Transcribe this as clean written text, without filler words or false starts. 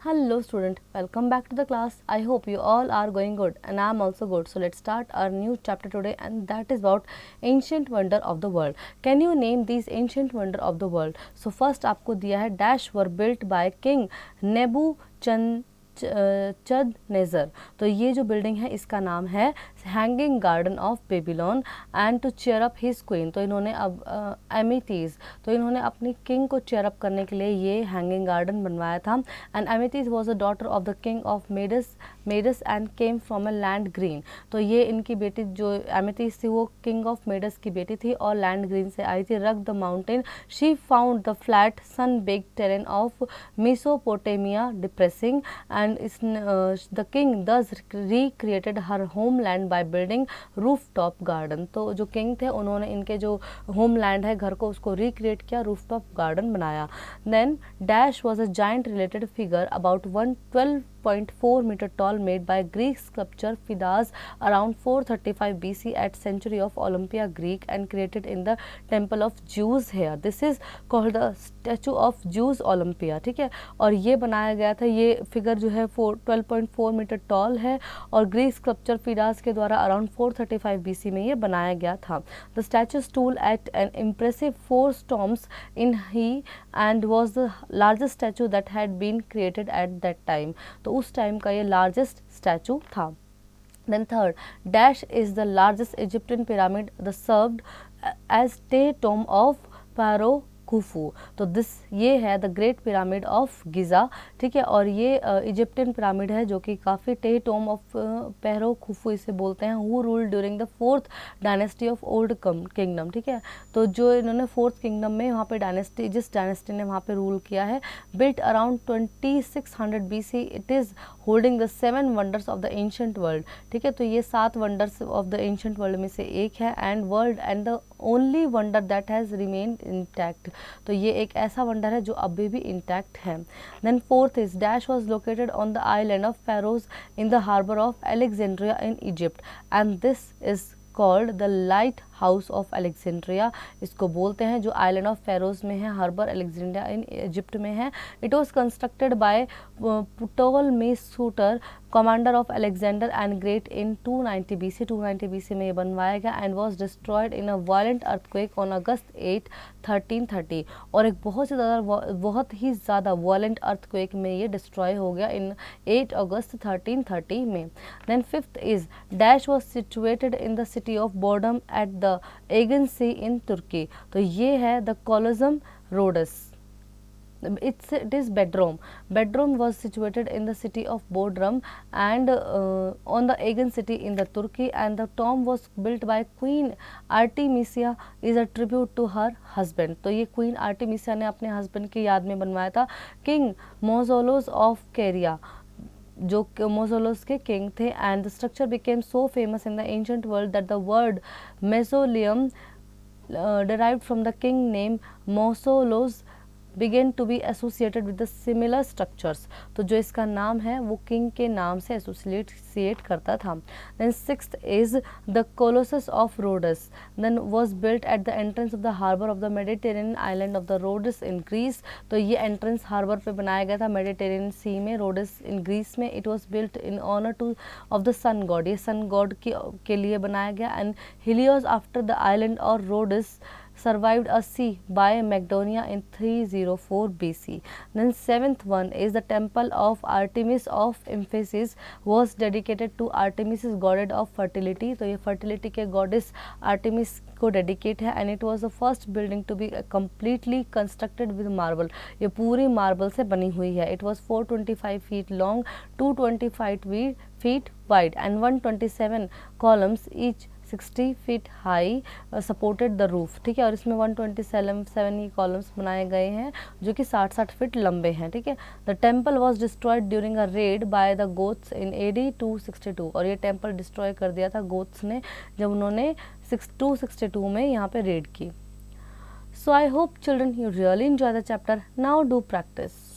Hello student, welcome back to the class. I hope you all are going good and I am also good. So let's start our new chapter today, and that is about ancient wonder of the world. Can you name these ancient wonder of the world? So first आपको दिया है dash were built by King Nebuchadnezzar. तो ये जो building है इसका नाम है hanging garden of Babylon and to cheer up his queen. तो इन्होंने अब एमिथीज, तो इन्होंने अपनी किंग को चेयर अप करने के लिए ये हैंगिंग गार्डन बनवाया था. And Amytis was a daughter of the king of Medes and came from a land green. तो ये इनकी बेटी जो एमिथीज थी वो किंग ऑफ मेडस की बेटी थी और लैंड ग्रीन से आई थी. Rug the mountain she found the flat sun baked terrain of Mesopotamia depressing and the king thus recreated her homeland by building rooftop garden. तो जो किंग थे उन्होंने इनके जो होमलैंड है घर को उसको रिक्रिएट किया, रूफटॉप गार्डन बनाया. Then dash was a giant related figure about 112.4 meter tall made by Greek sculptor Phidias around 435 BC at century of Olympia Greek and created in the temple of Zeus here. This is called the statue of Zeus Olympia. ठीक है, और ये बनाया गया था. ये figure जो है 12.4 मीटर टॉल है और ग्रीक स्कल्पचर फिडास के द्वारा अराउंड 435 BC में ये बनाया गया था. The statue stood at an impressive 4 storms in he and was the largest statue that had been created at that time. तो उस टाइम का ये लार्जेस्ट स्टैचू था. Then third, Dash is the largest Egyptian pyramid, the served as tomb of Pharaoh Khufu. तो ये है the great pyramid of Giza. ठीक है, और ये इजिप्टियन पिरामिड है जो कि काफ़ी टे टोम ऑफ पैरो खुफू इसे बोलते हैं. Who rule during the 4th dynasty of old kingdom. ठीक है, तो जो इन्होंने 4th किंगडम में वहाँ पे डायनेस्टी, जिस डायनेस्टी ने वहाँ पे रूल किया है. Built around 2600 BC. It is holding the 7 wonders of the ancient world. ठीक है, तो ये 7 wonders of the ancient world में से एक है and the only wonder that has remained intact. तो ये एक ऐसा वंडर है जो अभी भी इंटैक्ट है. Then fourth is dash was located on the island of Pharos in the harbour of Alexandria in Egypt and this is called the lighthouse of Alexandria. इसको बोलते हैं जो आइलैंड ऑफ फेरोज में है, हार्बर अलेक्जेंड्रिया इन इजिप्ट में है. It was constructed by Ptolemy Soter commander of Alexander and great in 290 BC. 290 BC में ये बनवाया गया and was destroyed in a violent earthquake on August 8, 1330. और एक बहुत ही ज़्यादा वायलेंट अर्थक्वेक में ये डिस्ट्रॉय हो गया इन 8 अगस्त 1330 में. Then fifth is dash was situated in the city of Bodrum at the Aegean sea in Turkey. तो ये है the Colossus Rhodes. It is Bedroom. Bedroom was situated in the city of Bodrum and on the Aegean city in the Turkey, and the tomb was built by Queen Artemisia is a tribute to her husband. तो ये Queen Artemisia ने अपने husband की याद में बनवाया था. King Mausoleus of Caria जो मोजोलोस के किंग थे. And the structure became so famous in the ancient world that the word mausoleum derived from the king name Mausoleus began to be associated with the similar structures. तो जो इसका नाम है वो king के नाम से एसोसिएट करता था. Then sixth is the colossus of Rhodes. Then was built at the entrance of the harbour of the Mediterranean island of the Rhodes in Greece. तो ये एंट्रेंस हार्बर पे बनाया गया था मेडिटेरेनियन सी में, रोडस इन ग्रीस में. It was built in honour to of the sun god. ये sun god के लिए बनाया गया. And Helios after the island और Rhodes survived a siege by Macedonia in 304 BC. Then seventh one is the temple of Artemis of Ephesus was dedicated to Artemis goddess of fertility. तो ये fertility के goddess Artemis को dedicate है and it was the first building to be completely constructed with marble. ये पूरी marble से बनी हुई है. It was 425 feet long, 225 feet wide and 127 columns each 60 feet high supported the roof. ठीक है, और इसमें 127 ये कॉलम्स बनाए गए हैं जो कि 60 फीट लंबे हैं. ठीक है, the temple was destroyed during a red by the Goths in AD 262. और ये टेम्पल डिस्ट्रॉय कर दिया था गोथ्स ने जब उन्होंने 262 में यहाँ पे रेड की. So I hope children you really enjoy the chapter. Now do practice.